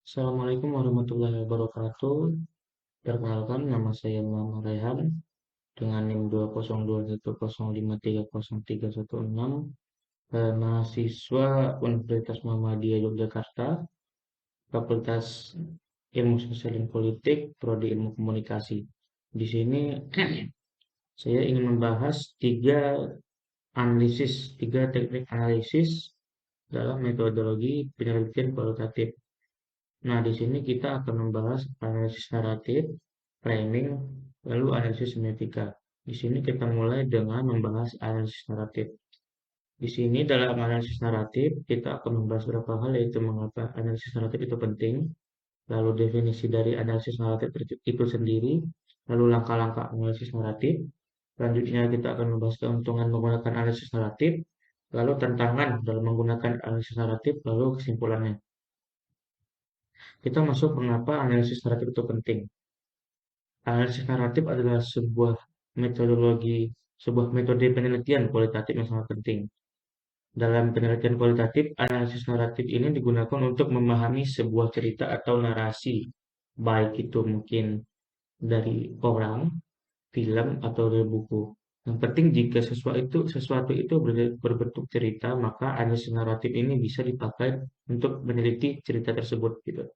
Assalamualaikum warahmatullahi wabarakatuh. Perkenalkan, nama saya Muhammad Raihan dengan NIM 20210530316, mahasiswa Universitas Muhammadiyah Yogyakarta, Fakultas Ilmu Sosial dan Politik, Prodi Ilmu Komunikasi. Di sini saya ingin membahas tiga teknik analisis dalam metodologi penelitian kualitatif. Nah, di sini kita akan membahas analisis naratif, framing, lalu analisis semiotika. Di sini kita mulai dengan membahas analisis naratif. Di sini dalam analisis naratif, kita akan membahas beberapa hal, yaitu mengapa analisis naratif itu penting, lalu definisi dari analisis naratif itu sendiri, lalu langkah-langkah analisis naratif. Selanjutnya kita akan membahas keuntungan menggunakan analisis naratif, lalu tantangan dalam menggunakan analisis naratif, lalu kesimpulannya. Kita masuk mengapa analisis naratif itu penting. Analisis naratif adalah sebuah metode penelitian kualitatif yang sangat penting. Dalam penelitian kualitatif, analisis naratif ini digunakan untuk memahami sebuah cerita atau narasi, baik itu mungkin dari orang, film, atau dari buku. Yang penting jika sesuatu itu berbentuk cerita, maka analisis naratif ini bisa dipakai untuk meneliti cerita tersebut gitu.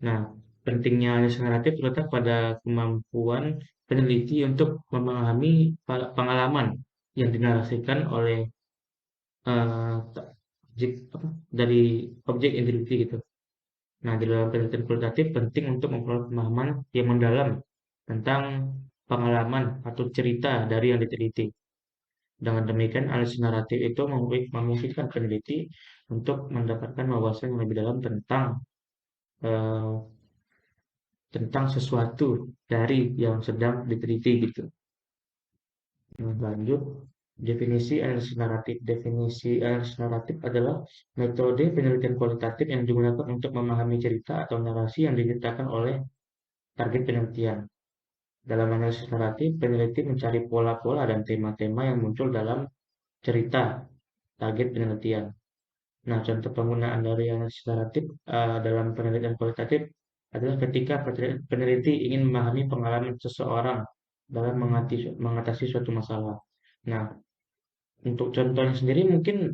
Nah, pentingnya analisis naratif terletak pada kemampuan peneliti untuk memahami pengalaman yang dinarasikan oleh eh, dari objek yang diteliti gitu. Nah, di dalam penelitian kualitatif penting untuk memperoleh pemahaman yang mendalam tentang pengalaman atau cerita dari yang diteliti. Dengan demikian, analisis naratif itu memungkinkan peneliti untuk mendapatkan wawasan yang lebih dalam eh, tentang sesuatu dari yang sedang diteliti gitu. Nah, lanjut, definisi analisis naratif. Definisi analisis naratif adalah metode penelitian kualitatif yang digunakan untuk memahami cerita atau narasi yang diceritakan oleh target penelitian. Dalam analisis naratif, peneliti mencari pola-pola dan tema-tema yang muncul dalam cerita target penelitian. Nah, contoh penggunaan dari analisis naratif dalam penelitian kualitatif adalah ketika peneliti ingin memahami pengalaman seseorang dalam mengatasi suatu masalah. Nah, untuk contohnya sendiri mungkin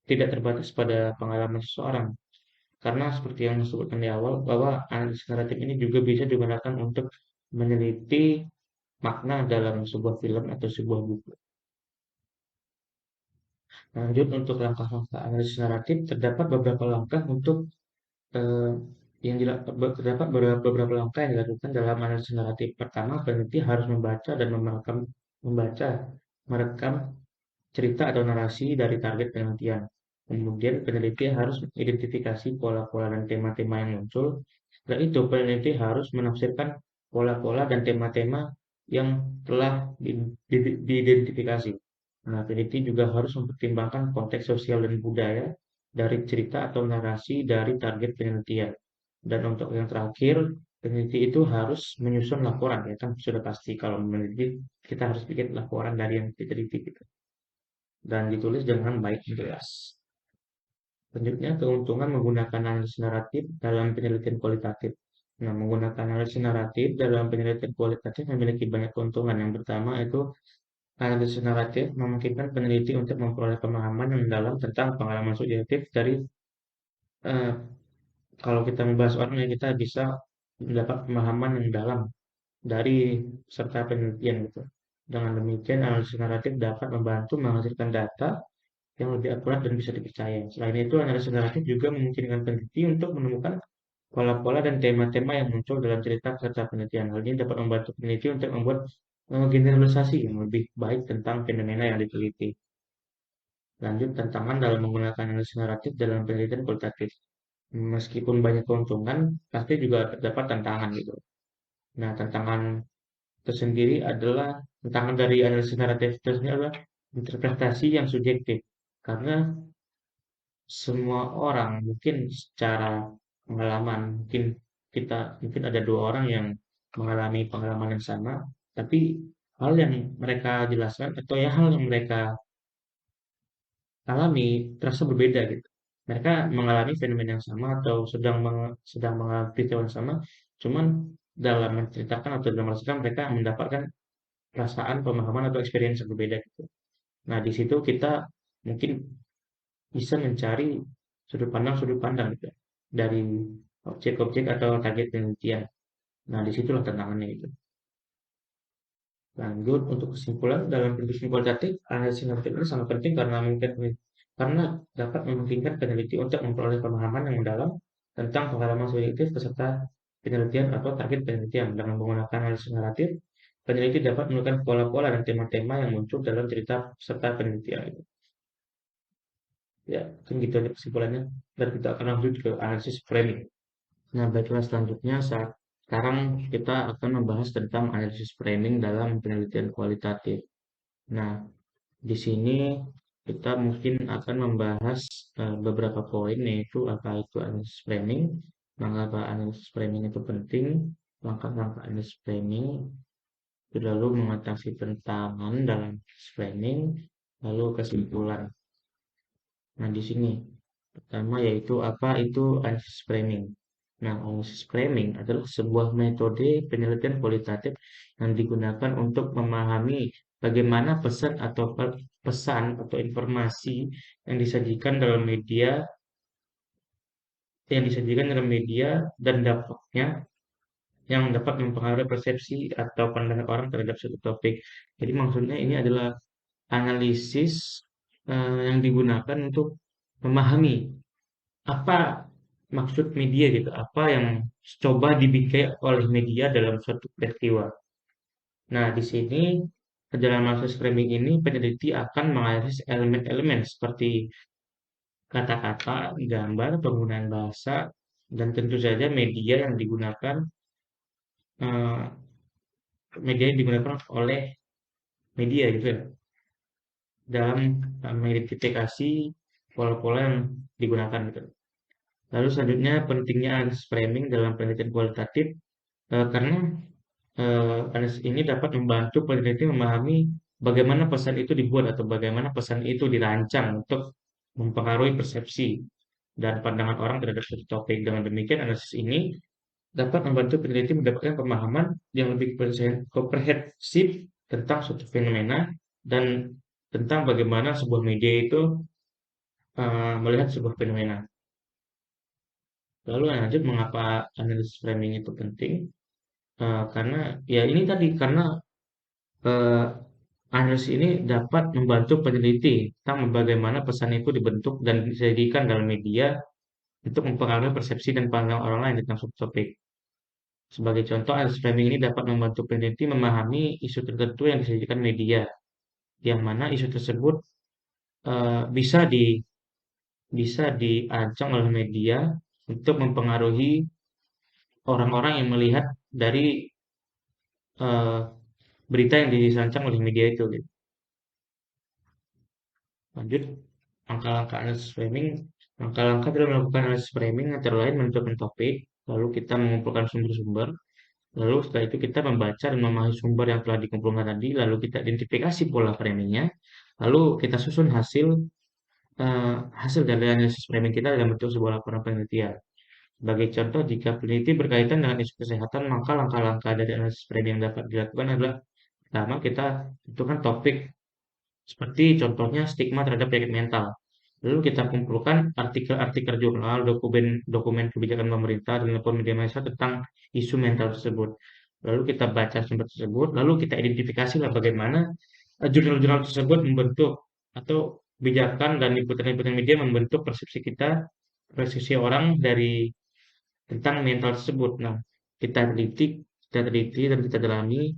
tidak terbatas pada pengalaman seseorang, karena seperti yang disebutkan di awal, bahwa analisis naratif ini juga bisa digunakan untuk meneliti makna dalam sebuah film atau sebuah buku. Lanjut, untuk langkah-langkah analisis naratif, terdapat beberapa langkah untuk eh, terdapat beberapa langkah yang dilakukan dalam analisis naratif. Pertama, peneliti harus membaca, merekam cerita atau narasi dari target penelitian. Kemudian peneliti harus mengidentifikasi pola-pola dan tema-tema yang muncul. Setelah itu, peneliti harus menafsirkan pola-pola dan tema-tema yang telah diidentifikasi. Nah, peneliti juga harus mempertimbangkan konteks sosial dan budaya dari cerita atau narasi dari target penelitian. Dan untuk yang terakhir, peneliti itu harus menyusun laporan, ya kan sudah pasti kalau meneliti kita harus bikin laporan dari yang diteliti gitu, dan ditulis dengan baik dan jelas. Selanjutnya, keuntungan menggunakan analisis naratif dalam penelitian kualitatif. Nah, menggunakan analisis naratif dalam penelitian kualitatif memiliki banyak keuntungan. Yang pertama itu, analisis naratif memungkinkan peneliti untuk memperoleh pemahaman yang mendalam tentang pengalaman subjektif dari eh, kalau kita membahas orang, ya kita bisa mendapat pemahaman yang dalam dari peserta penelitian gitu. Dengan demikian, analisis naratif dapat membantu menghasilkan data yang lebih akurat dan bisa dipercaya. Selain itu, analisis naratif juga memungkinkan peneliti untuk menemukan pola-pola dan tema-tema yang muncul dalam cerita peserta penelitian. Hal ini dapat membantu peneliti untuk membuat generalisasi yang lebih baik tentang fenomena yang diteliti. Lanjut, tantangan dalam menggunakan analisis naratif dalam penelitian kualitatif. Meskipun banyak keuntungan, pasti juga terdapat tantangan gitu. Nah, tantangan dari analisis naratif tersebut adalah interpretasi yang subjektif. Karena semua orang mungkin secara pengalaman, mungkin ada dua orang yang mengalami pengalaman yang sama, tapi hal yang mereka jelaskan atau ya hal yang mereka alami terasa berbeda gitu. Mereka mengalami fenomena yang sama atau sedang mengalami peristiwa yang sama, cuman dalam menceritakan atau dalam merasakan mereka mendapatkan perasaan, pemahaman atau experience yang berbeda gitu. Nah, di situ kita mungkin bisa mencari sudut pandang gitu dari objek-objek atau target penelitian. Nah, disitulah tantangannya itu. Lanjut untuk kesimpulan dalam penelitian kualitatif, analisis naratif ini sangat penting karena dapat memungkinkan peneliti untuk memperoleh pemahaman yang mendalam tentang pengalaman subjektif peserta penelitian atau target penelitian. Dengan menggunakan analisis naratif, peneliti dapat menemukan pola-pola dan tema-tema yang muncul dalam cerita peserta penelitian itu. Ya, mungkin gitu aja kesimpulannya. Dan kita akan lanjut ke analisis framing. Nah, baiklah selanjutnya sekarang kita akan membahas tentang analisis framing dalam penelitian kualitatif. Nah, di sini kita mungkin akan membahas beberapa poin yaitu apa itu analisis framing, mengapa analisis framing itu penting, langkah-langkah analisis framing, lalu mengatasi tantangan dalam analisis framing, lalu kesimpulan. Nah, di sini pertama yaitu apa itu analisis framing. Nah, analisis framing adalah sebuah metode penelitian kualitatif yang digunakan untuk memahami bagaimana pesan atau informasi yang disajikan dalam media dan dampaknya yang dapat mempengaruhi persepsi atau pandangan orang terhadap suatu topik. Jadi maksudnya ini adalah analisis yang digunakan untuk memahami apa maksud media gitu, apa yang coba dibikin oleh media dalam suatu peristiwa. Nah, di sini dalam proses framing ini peneliti akan menganalisis elemen-elemen seperti kata-kata, gambar, penggunaan bahasa, dan tentu saja eh, media yang digunakan oleh media gitu ya, dalam mengidentifikasi pola-pola yang digunakan gitu. Lalu selanjutnya pentingnya analisis framing dalam penelitian kualitatif karena analisis ini dapat membantu peneliti memahami bagaimana pesan itu dibuat atau bagaimana pesan itu dirancang untuk mempengaruhi persepsi dan pandangan orang terhadap suatu topik. Dengan demikian, analisis ini dapat membantu peneliti mendapatkan pemahaman yang lebih komprehensif tentang suatu fenomena dan tentang bagaimana sebuah media itu melihat sebuah fenomena. Lalu lanjut mengapa analisis framing itu penting? Karena ya ini tadi karena eh, analisis ini dapat membantu peneliti tentang bagaimana pesan itu dibentuk dan disajikan dalam media untuk mempengaruhi persepsi dan pandangan orang lain tentang suatu topik. Sebagai contoh, analisis framing ini dapat membantu peneliti memahami isu tertentu yang disajikan media, yang mana isu tersebut bisa bisa diancam oleh media untuk mempengaruhi orang-orang yang melihat dari eh, berita yang dirancang oleh media itu. Gitu. Lanjut, langkah-langkah analisis framing. Langkah-langkah dalam melakukan analisis framing antara lain menentukan topik, lalu kita mengumpulkan sumber-sumber, lalu setelah itu kita membaca dan memahami sumber yang telah dikumpulkan tadi, lalu kita identifikasi pola framingnya, lalu kita susun hasil dari analisis framing kita dalam bentuk sebuah laporan penelitian. Sebagai contoh, jika peneliti berkaitan dengan isu kesehatan, maka langkah-langkah dari analisis framing yang dapat dilakukan adalah pertama kita tentukan topik seperti contohnya stigma terhadap penyakit mental. Lalu kita kumpulkan artikel-artikel jurnal, dokumen kebijakan pemerintah, dan telepon media massa tentang isu mental tersebut. Lalu kita baca sumber tersebut, lalu kita identifikasi lah bagaimana jurnal-jurnal tersebut membentuk atau kebijakan dan liputan-liputan media membentuk persepsi orang dari tentang mental tersebut. Nah, kita teliti dan kita dalami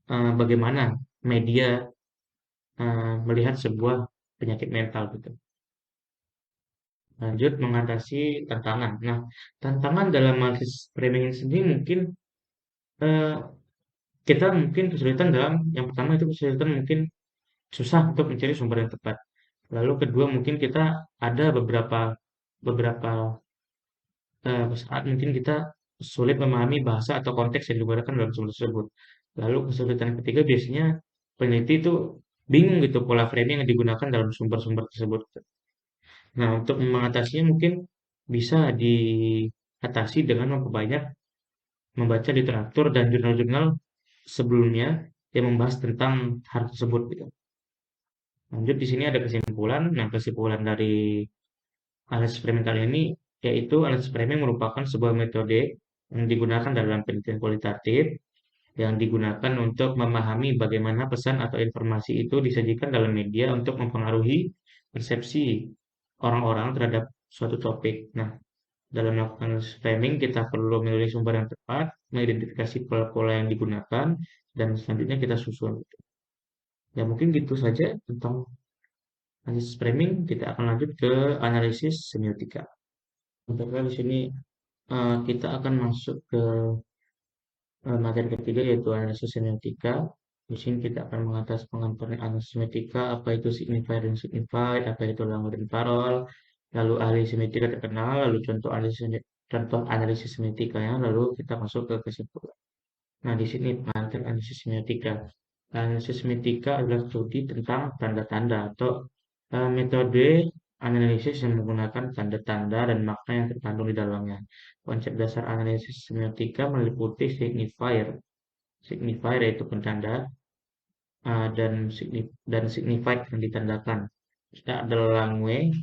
bagaimana media melihat sebuah penyakit mental gitu. Lanjut mengatasi tantangan. Nah, tantangan dalam analisis framing ini sendiri mungkin eh, kita mungkin kesulitan yang pertama itu kesulitan mungkin susah untuk mencari sumber yang tepat. Lalu kedua mungkin kita ada beberapa saat mungkin kita sulit memahami bahasa atau konteks yang digunakan dalam sumber tersebut. Lalu kesulitan ketiga biasanya peneliti itu bingung gitu pola framing yang digunakan dalam sumber-sumber tersebut. Nah, untuk mengatasinya mungkin bisa diatasi dengan memperbanyak membaca literatur dan jurnal-jurnal sebelumnya yang membahas tentang hal tersebut gitu. Lanjut di sini ada kesimpulan. Nah, kesimpulan dari analisis framing kali ini yaitu analisis framing merupakan sebuah metode yang digunakan dalam penelitian kualitatif yang digunakan untuk memahami bagaimana pesan atau informasi itu disajikan dalam media untuk mempengaruhi persepsi orang-orang terhadap suatu topik. Nah, dalam melakukan framing, kita perlu memilih sumber yang tepat, mengidentifikasi pola-pola yang digunakan, dan selanjutnya kita susun. Ya, mungkin gitu saja tentang analisis framing. Kita akan lanjut ke analisis semiotika. Untuk di sini kita akan masuk ke materi ketiga yaitu analisis semiotika. Di sini kita akan mengatas pengembangan analisis semiotika, apa itu signifier dan signified, apa itu language dan parol, lalu ahli semiotika terkenal, lalu contoh analisis semiotikanya, lalu kita masuk ke kesimpulan. Nah, di sini materi analisis semiotika. Analisis semiotika adalah studi tentang tanda-tanda atau metode analisis yang menggunakan tanda-tanda dan makna yang terkandung di dalamnya. Konsep dasar analisis semiotika meliputi signifier. Signifier yaitu penanda dan signified yang ditandakan. Kita ada language,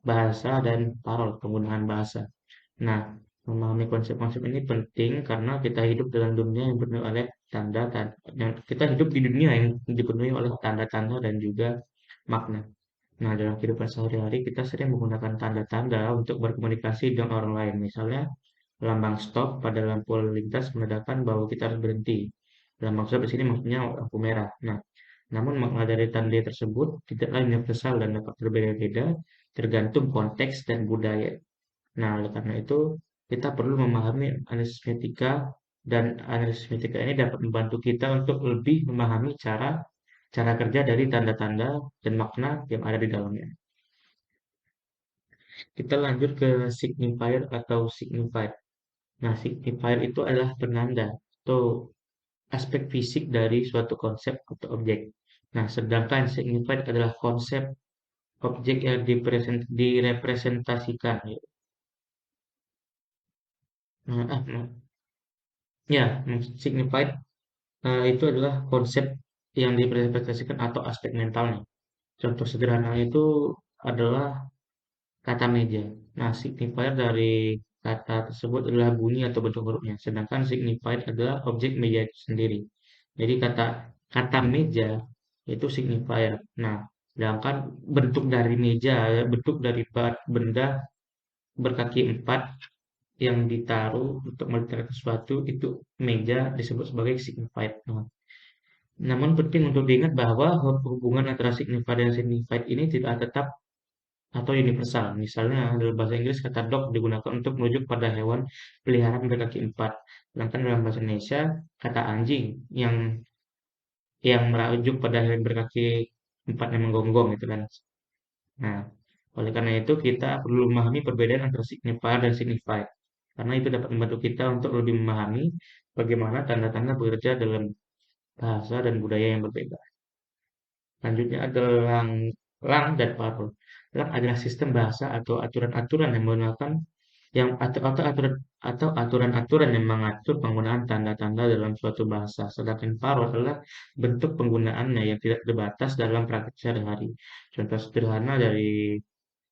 bahasa, dan parol, penggunaan bahasa. Nah, memahami konsep-konsep ini penting karena kita hidup dalam dunia yang dipenuhi oleh tanda-tanda. Kita hidup di dunia yang dipenuhi oleh tanda-tanda dan juga makna. Nah, dalam kehidupan sehari-hari kita sering menggunakan tanda-tanda untuk berkomunikasi dengan orang lain. Misalnya, lambang stop pada lampu lalu lintas menandakan bahwa kita harus berhenti. Lambang stop di sini maksudnya lampu merah. Nah, namun makna dari tanda tersebut tidaklah universal dan dapat berbeda-beda tergantung konteks dan budaya. Nah, oleh karena itu, kita perlu memahami analisis semiotika dan analisis semiotika ini dapat membantu kita untuk lebih memahami cara cara kerja dari tanda-tanda dan makna yang ada di dalamnya. Kita lanjut ke signifier atau signified. Nah, signifier itu adalah penanda atau aspek fisik dari suatu konsep atau objek. Nah, sedangkan signified adalah konsep objek yang direpresentasikan. Nah, ya, signified itu adalah konsep yang direpresentasikan atau aspek mentalnya. Contoh sederhana itu adalah kata meja. Nah, signifier dari kata tersebut adalah bunyi atau bentuk hurufnya, sedangkan signified adalah objek meja itu sendiri. Jadi kata kata meja itu signifier. Nah, sedangkan bentuk dari meja, bentuk dari benda berkaki empat yang ditaruh untuk meletakkan sesuatu itu meja disebut sebagai signified. Nah, namun penting untuk diingat bahwa hubungan antara signified dan signified ini tidak tetap atau universal. Misalnya dalam bahasa Inggris kata dog digunakan untuk merujuk pada hewan peliharaan berkaki empat. Sedangkan dalam bahasa Indonesia kata anjing yang merujuk pada hewan berkaki empat yang menggonggong itu kan. Nah, oleh karena itu kita perlu memahami perbedaan antara signifier dan signified. Karena itu dapat membantu kita untuk lebih memahami bagaimana tanda-tanda bekerja dalam bahasa dan budaya yang berbeda. Selanjutnya adalah lang dan parol. Lang adalah sistem bahasa atau aturan-aturan yang menggunakan atau aturan-aturan yang mengatur penggunaan tanda-tanda dalam suatu bahasa. Sedangkan parol adalah bentuk penggunaannya yang tidak terbatas dalam praktik sehari-hari. Contoh sederhana dari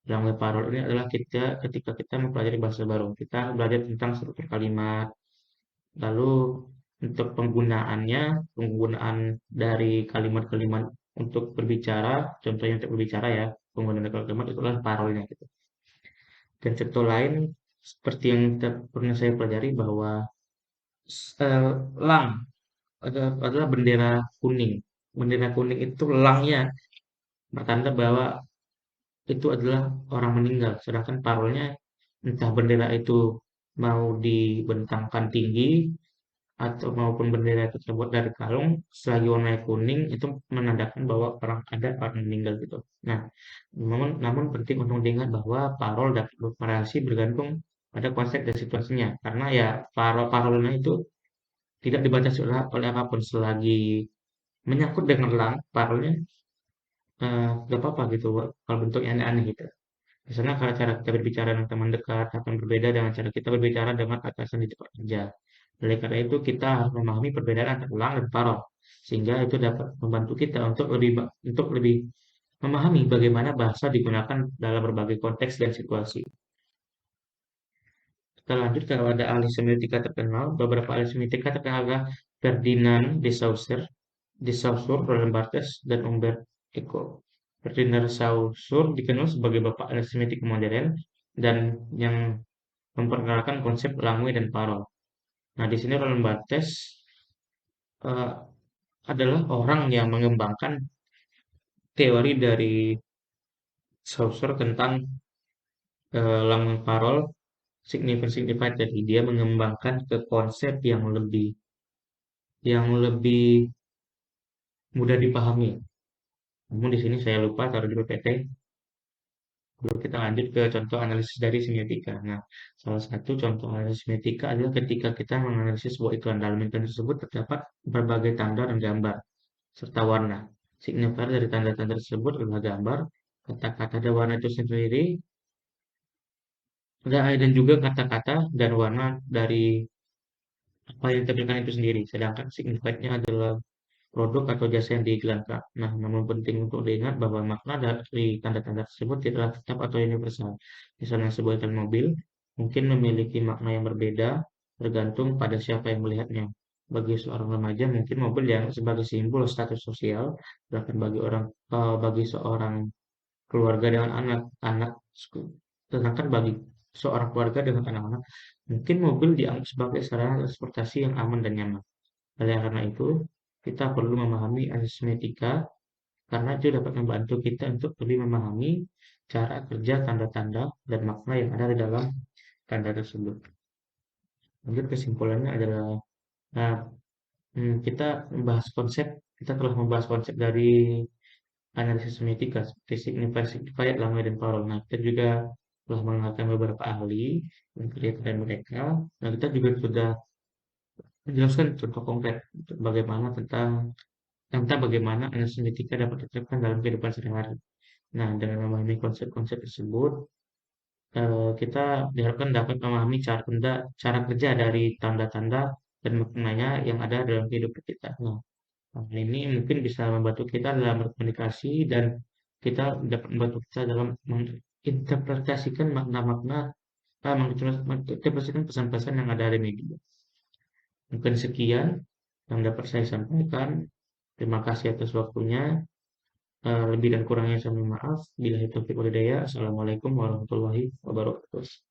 lang dan parol ini adalah ketika kita mempelajari bahasa baru, kita belajar tentang struktur kalimat. Lalu untuk penggunaan dari kalimat-kalimat untuk berbicara, contohnya untuk berbicara ya, penggunaan kalimat itu adalah parolnya gitu. Dan contoh lain seperti yang pernah saya pelajari bahwa lang adalah bendera kuning. Bendera kuning itu langnya bertanda bahwa itu adalah orang meninggal. Sedangkan parolnya entah bendera itu mau dibentangkan tinggi atau maupun bendera itu terbuat dari kalung, selagi warnanya kuning itu menandakan bahwa orang meninggal gitu. Nah, namun penting untuk diingat bahwa parol dapat bervariasi bergantung pada konsep dan situasinya. Karena ya parolnya itu tidak dibatasi oleh apapun selagi menyangkut dengan lang, parolnya gak apa-apa gitu kalau bentuknya aneh-aneh gitu. Misalnya kalau cara kita berbicara dengan teman dekat akan berbeda dengan cara kita berbicara dengan atasan di tempat kerja. Oleh karena itu, kita harus memahami perbedaan antara ulang dan parol, sehingga itu dapat membantu kita untuk lebih memahami bagaimana bahasa digunakan dalam berbagai konteks dan situasi. Kita lanjut kalau ada ahli semiotika terkenal. Beberapa ahli semiotika terkenal adalah Ferdinand de Saussure, Roland Barthes, dan Umberto Eco. Ferdinand Saussure dikenal sebagai bapak ahli semiotika modern dan yang memperkenalkan konsep langue dan parol. Nah, di sini Roland Barthes eh, adalah orang yang mengembangkan teori dari Saussure tentang langue parol signified. Jadi dia mengembangkan ke konsep yang lebih mudah dipahami. Namun di sini saya lupa taruh di PPT. Lalu kita lanjut ke contoh analisis dari semiotika. Nah, salah satu contoh analisis semiotika adalah ketika kita menganalisis sebuah iklan. Dalam iklan tersebut terdapat berbagai tanda dan gambar serta warna. Signifier dari tanda-tanda tersebut adalah gambar, kata-kata dan warna itu sendiri, dan juga kata-kata dan warna dari apa yang ditampilkan itu sendiri. Sedangkan signifiednya adalah produk atau jasa yang diiklankan. Nah, namun penting untuk diingat bahwa makna dari tanda-tanda tersebut tidaklah tetap atau universal. Misalnya sebuah iklan mobil mungkin memiliki makna yang berbeda tergantung pada siapa yang melihatnya. Bagi seorang remaja mungkin mobil yang sebagai simbol status sosial, bahkan bagi seorang keluarga dengan anak-anak, sedangkan bagi seorang keluarga dengan anak-anak, mungkin mobil dianggap sebagai sarana transportasi yang aman dan nyaman. Oleh karena itu, kita perlu memahami aritmetika karena itu dapat membantu kita untuk lebih memahami cara kerja tanda-tanda dan makna yang ada di dalam tanda tersebut. Lanjut kesimpulannya adalah nah, kita membahas konsep, kita telah membahas konsep dari analisis semiotika seperti signified, language, dan parol. Nah, kita juga telah mengenalkan beberapa ahli dan kegiatan mereka. Nah, kita juga sudah menjelaskan contoh konkret bagaimana tentang bagaimana analisis semiotika dapat diterapkan dalam kehidupan sehari-hari. Nah, dengan memahami konsep-konsep tersebut, kita diharapkan dapat memahami cara kerja dari tanda-tanda dan maknanya yang ada dalam kehidupan kita. Nah, hal ini mungkin bisa membantu kita dalam berkomunikasi dan kita dapat membantu kita dalam menginterpretasikan makna-makna, menginterpretasikan pesan-pesan yang ada di media. Mungkin sekian yang dapat saya sampaikan. Terima kasih atas waktunya. Lebih dan kurangnya saya mohon maaf. Billahi taufiq wal hidayah. Assalamualaikum warahmatullahi wabarakatuh.